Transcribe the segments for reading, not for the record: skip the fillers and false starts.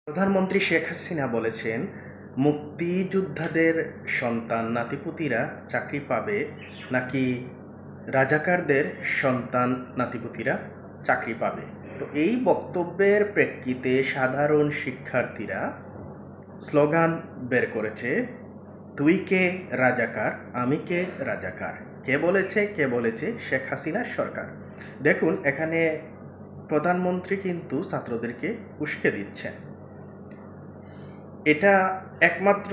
প্রধানমন্ত্রী শেখ হাসিনা বলেছেন, মুক্তিযোদ্ধাদের সন্তান নাতিপুতিরা চাকরি পাবে নাকি রাজাকারদের সন্তান নাতিপুতিরা চাকরি পাবে। তো এই বক্তব্যের প্রেক্ষিতে সাধারণ শিক্ষার্থীরা স্লোগান বের করেছে, তুই কে রাজাকার, আমি কে রাজাকার। কে বলেছে? কে বলেছে? শেখ হাসিনা সরকার। দেখুন, এখানে প্রধানমন্ত্রী কিন্তু ছাত্রদেরকে উস্কে দিচ্ছেন। এটা একমাত্র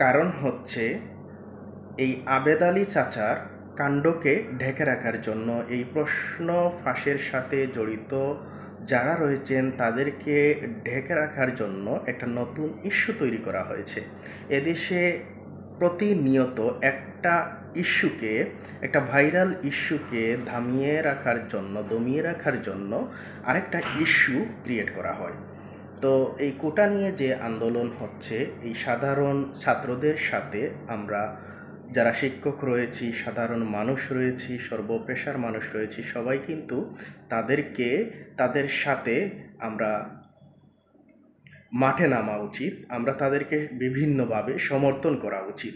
কারণ হচ্ছে এই আবেদ আলী চাচার কাণ্ডকে ঢেকে রাখার জন্য, এই প্রশ্ন ফাঁসের সাথে জড়িত যারা রয়েছেন তাদেরকে ঢেকে রাখার জন্য একটা নতুন ইস্যু তৈরি করা হয়েছে। এদেশে প্রতিনিয়ত একটা ইস্যুকে, একটা ভাইরাল ইস্যুকে দমিয়ে রাখার জন্য আরেকটা ইস্যু ক্রিয়েট করা হয়। তো এই কোটা নিয়ে যে আন্দোলন হচ্ছে, এই সাধারণ ছাত্রদের সাথে আমরা যারা শিক্ষক রয়েছি, সাধারণ মানুষ রয়েছি, সর্বপেশার মানুষ রয়েছি, সবাই কিন্তু তাদের সাথে আমরা মাঠে নামা উচিত। আমরা তাদেরকে বিভিন্নভাবে সমর্থন করা উচিত,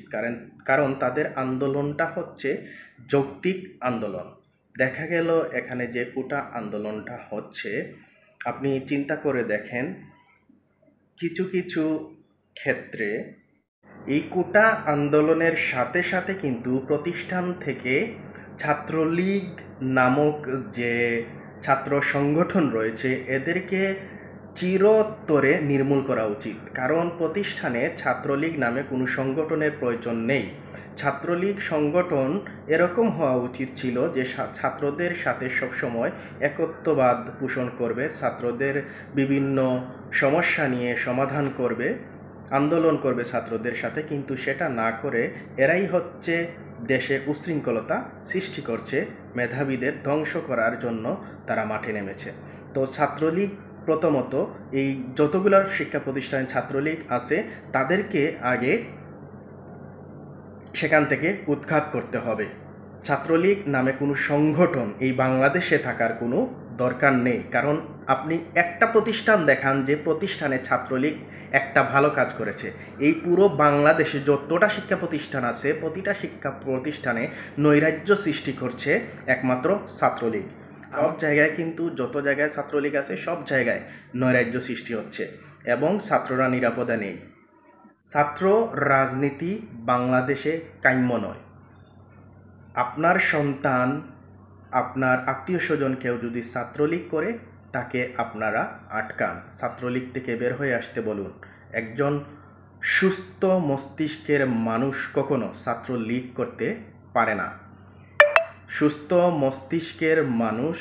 কারণ তাদের আন্দোলনটা হচ্ছে যৌক্তিক আন্দোলন। দেখা গেল এখানে যে কোটা আন্দোলনটা হচ্ছে, আপনি চিন্তা করে দেখেন, কিছু কিছু ক্ষেত্রে এই কোটা আন্দোলনের সাথে সাথে কিন্তু প্রতিষ্ঠান থেকে ছাত্রলীগ নামক যে ছাত্র সংগঠন রয়েছে এদেরকে চিরতরে নির্মূল করা উচিত। কারণ প্রতিষ্ঠানে ছাত্রলীগ নামে কোনো সংগঠনের প্রয়োজন নেই। ছাত্রলীগ সংগঠন এরকম হওয়া উচিত ছিল যে ছাত্রদের সাথে সবসময় একত্ববাদ পোষণ করবে, ছাত্রদের বিভিন্ন সমস্যা নিয়ে সমাধান করবে, আন্দোলন করবে ছাত্রদের সাথে। কিন্তু সেটা না করে এরাই হচ্ছে দেশে উচ্ছৃঙ্খলতা সৃষ্টি করছে, মেধাবীদের ধ্বংস করার জন্য তারা মাঠে নেমেছে। তো ছাত্রলীগ প্রথমত, এই যতগুলো শিক্ষা প্রতিষ্ঠানে ছাত্রলীগ আছে তাদেরকে আগে সেখান থেকে উৎখাত করতে হবে। ছাত্রলীগ নামে কোনো সংগঠন এই বাংলাদেশে থাকার কোনো দরকার নেই। কারণ আপনি একটা প্রতিষ্ঠান দেখান যে প্রতিষ্ঠানে ছাত্রলীগ একটা ভালো কাজ করেছে। এই পুরো বাংলাদেশে যতটা শিক্ষা প্রতিষ্ঠান আছে প্রতিটা শিক্ষা প্রতিষ্ঠানে নৈরাজ্য সৃষ্টি করছে একমাত্র ছাত্রলীগ। সব জায়গায় কিন্তু যত জায়গায় ছাত্রলীগ আছে সব জায়গায় নৈরাজ্য সৃষ্টি হচ্ছে এবং ছাত্ররা নিরাপদে নেই। ছাত্র রাজনীতি বাংলাদেশে কাম্য নয়। আপনার সন্তান, আপনার আত্মীয় স্বজন কেউ যদি ছাত্রলীগ করে তাকে আপনারা আটকান, ছাত্রলীগ থেকে বের হয়ে আসতে বলুন। একজন সুস্থ মস্তিষ্কের মানুষ কখনো ছাত্রলীগ করতে পারে না। সুস্থ মস্তিষ্কের মানুষ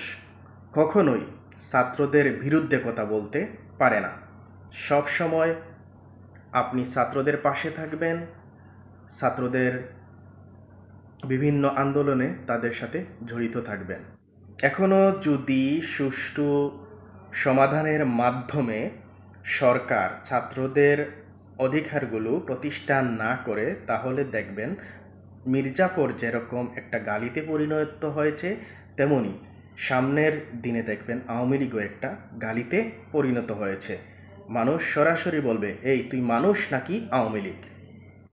কখনোই ছাত্রদের বিরুদ্ধে কথা বলতে পারে না। সব সময় আপনি ছাত্রদের পাশে থাকবেন, ছাত্রদের বিভিন্ন আন্দোলনে তাদের সাথে জড়িত থাকবেন। এখনও যদি সুষ্ঠু সমাধানের মাধ্যমে সরকার ছাত্রদের অধিকারগুলো প্রতিষ্ঠা না করে, তাহলে দেখবেন মির্জাপুর যেরকম একটা গালিতে পরিণত হয়েছে, তেমনি সামনের দিনে দেখবেন আওয়ামী লীগও একটা গালিতে পরিণত হয়েছে। মানুষ সরাসরি বলবে, এই তুই মানুষ নাকি আওয়ামী লীগ।